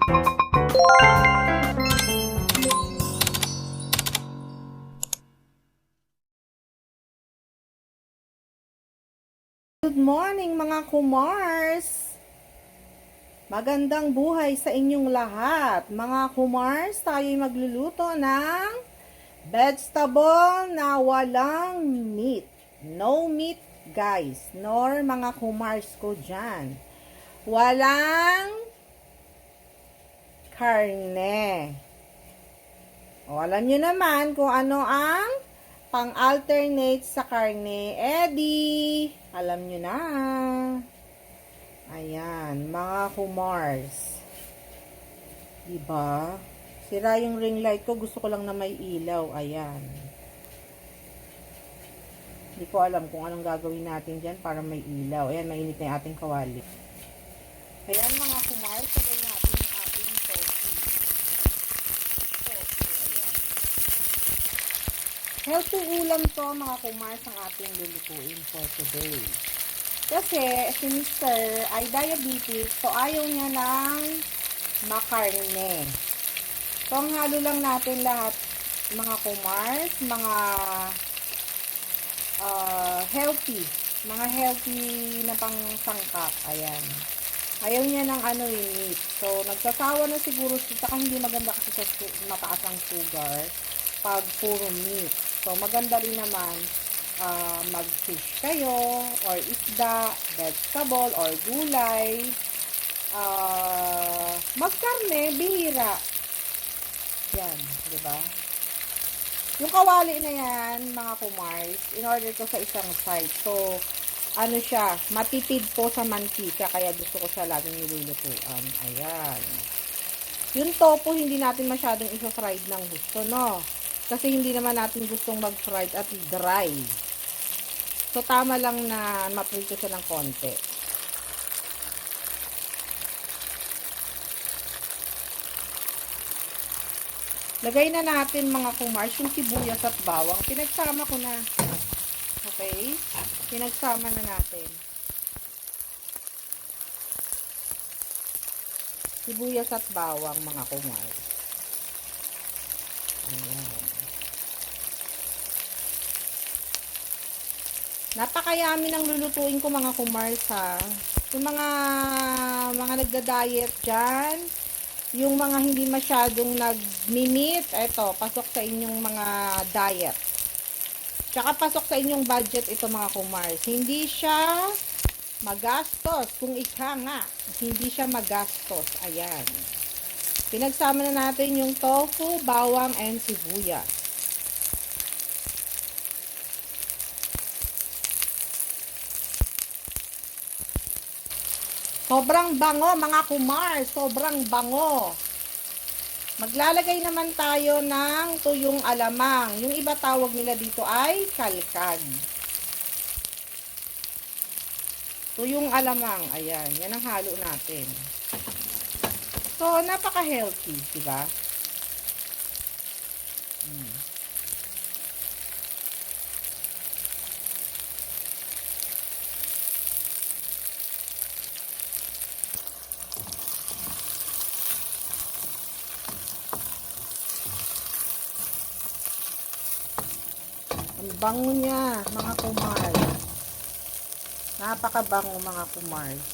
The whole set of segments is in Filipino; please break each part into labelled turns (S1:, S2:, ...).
S1: Good morning mga kumars! Magandang buhay sa inyong lahat. Mga kumars, tayo'y magluluto ng vegetable na walang meat. No meat guys, nor mga kumars ko dyan. Walang karne. O, alam nyo naman kung ano ang pang-alternate sa karne. Eddie! Alam nyo na. Ayan, mga kumars. Diba? Sira yung ring light ko. Gusto ko lang na may ilaw. Ayan. Hindi ko alam kung anong gagawin natin dyan para may ilaw. Ayan, mainit na yung ating kawali. Ayan, mga kumars. Sabay natin yung ating tofu. Ayan. Healthy ulam to, mga kumars, ang ating lulutuin for today. Kasi si Mr. ay diabetes, so ayaw niya ng makarne. So ang halo lang natin lahat, mga kumars, mga healthy na pangsangkap. Ayan. Ayaw niya ng meat. So nagsasawa na siguro siya, saka hindi maganda kasi sa mataas ang sugar pag puro meat. So maganda rin naman mag-fish kayo, or isda, vegetable, or gulay, magkarne, bihira. Yan, di ba? Yung kawali na yan, mga kumars, in order ko sa isang side. So, ano siya, matipid po sa mantika, kaya gusto ko siya laging nilulutuan. Ayan. Yung tofu, hindi natin masyadong isa-fried ng gusto, no? Kasi hindi naman natin gustong mag-fried at dry. So, tama lang na maprito siya ng konti. Lagay na natin, mga kumars, yung sibuyas at bawang. Pinagsama ko na. Okay? Pinagsama na natin. Sibuyas at bawang, mga kumars. Ayan. Napakayami ng lulutuin ko, mga kumars, ha. Yung mga nagda-diet dyan, yung mga hindi masyadong nag-meat, eto, pasok sa inyong mga diet. Tsaka pasok sa inyong budget ito, mga kumars. Hindi siya magastos, kung ika nga, hindi siya magastos. Ayan. Pinagsama na natin yung tofu, bawang, and sibuyas. Sobrang bango, mga kumars. Sobrang bango. Maglalagay naman tayo ng tuyong alamang. Yung iba tawag nila dito ay kalkag. Tuyong alamang. Ayan. Yan ang halo natin. So, napaka-healthy. Diba? Ang bango niya, mga kumars. Napakabango, mga kumars.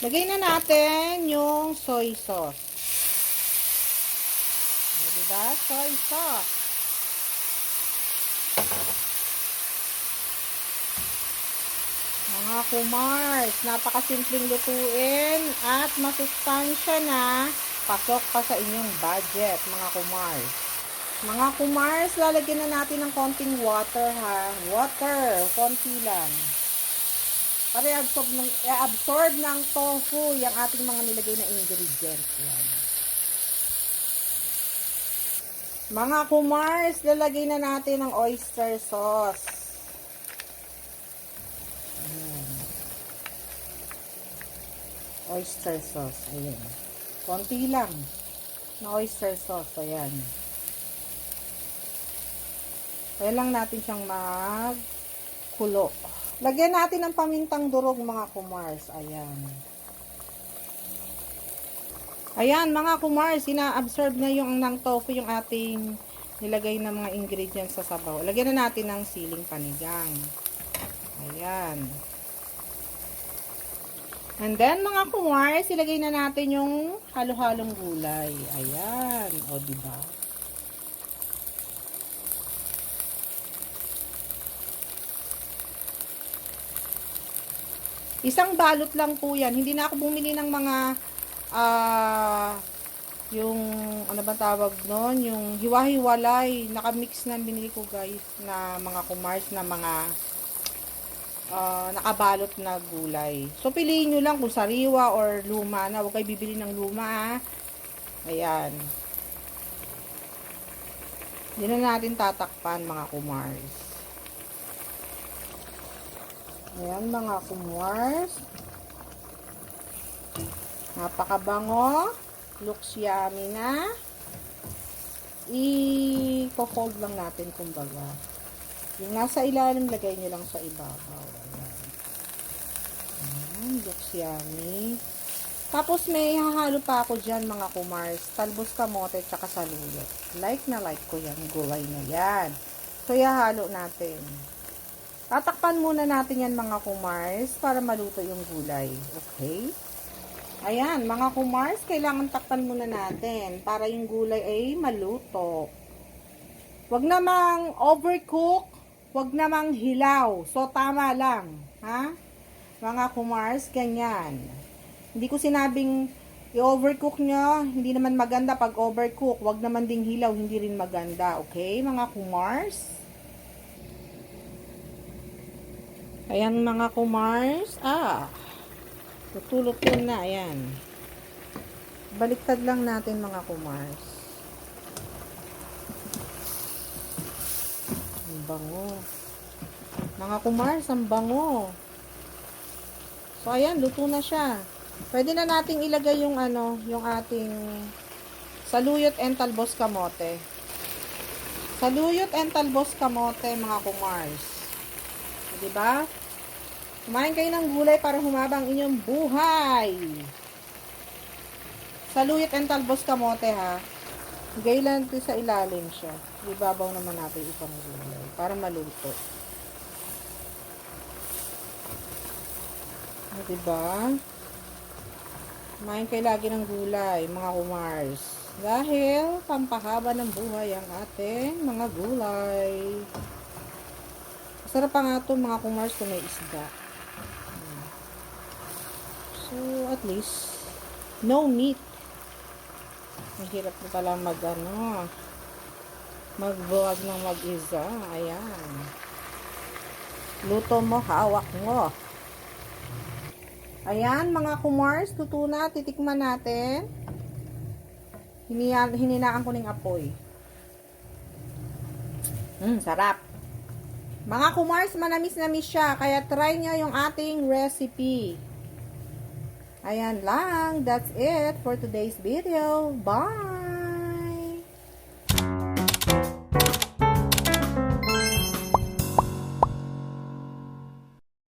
S1: Lagay na natin yung soy sauce. O, diba? Soy sauce. Mga kumars, napakasimpleng lutuin at masustansya na, pasok pa sa inyong budget, mga kumars. Mga kumars, lalagyan na natin ng konting water, ha. Water, konti lang. Para i-absorb ng tofu yung ating mga nilagay na ingredients. Yan. Mga kumars, lalagay na natin ng oyster sauce. Oyster sauce. Ayan. Konti lang. na oyster sauce. Ayan. Kaya lang natin siyang magkulo. Lagyan natin ng pamintang durog mga kumars. Ayan. Ayan mga kumars, ina-absorb na yung ng tofu yung ating nilagay na mga ingredients sa sabaw. Lagyan na natin ng siling panigang. Ayan. And then mga kumars, ilagay na natin yung halo-halong gulay. Ayan. O diba? Isang balot lang po yan. Hindi na ako bumili ng mga yung ano ba tawag nun? Yung hiwa-hiwalay. Nakamix na binili ko guys na mga kumars na mga nakabalot na gulay. So piliin nyo lang kung sariwa or luma na. Huwag kayo bibili ng luma ha. Ayan. Hindi na natin tatakpan mga kumars. Ayan mga kumars. Napakabango. Looks yummy na. I-fold lang natin kumbaga. Yung nasa ilalim, lagay nyo lang sa ibabaw. Ayan. Ayan, looks yummy. Tapos may hahalo pa ako dyan mga kumars. Talbos kamote tsaka saluyot. Like na like ko yan. Gulay na yan. So, ihahalo natin. Tatakpan muna natin yan mga kumars para maluto yung gulay. Okay? Ayan, mga kumars, kailangan takpan muna natin para yung gulay ay maluto. Huwag namang overcook, huwag namang hilaw. So, tama lang. Ha? Mga kumars, ganyan. Hindi ko sinabing i-overcook nyo, hindi naman maganda pag overcook. Huwag naman ding hilaw, hindi rin maganda. Okay, mga kumars? Ayan mga kumars. Tutulot yun na. Ayan. Baliktad lang natin mga kumars. Ang bango. Mga kumars, ang bango. So, ayan. Luto na siya. Pwede na nating ilagay yung yung ating saluyot and talbos kamote. Saluyot and talbos kamote mga kumars. Diba? Kumain kayo ng gulay para humaba ang inyong buhay. Saluyot and talbos kamote ha. Higay lang ito sa ilalim siya. Ibabaw naman natin itong gulay para maluto. Diba? Kumain kayo lagi ng gulay, mga kumars. Dahil pampahaba ng buhay ang ating mga gulay. Sarap pa nga ito mga kumars kung may isda. So, at least, no meat. Mahirap na pala mag-vlog ng mag-isa. Ayan. Luto mo, hawak mo. Ayan, mga kumars, luto na. Titikman natin. Hininaan ko ng apoy. Sarap. Mga kumars, manamis-namis siya. Kaya try nyo yung ating recipe. Ayan lang. That's it for today's video. Bye!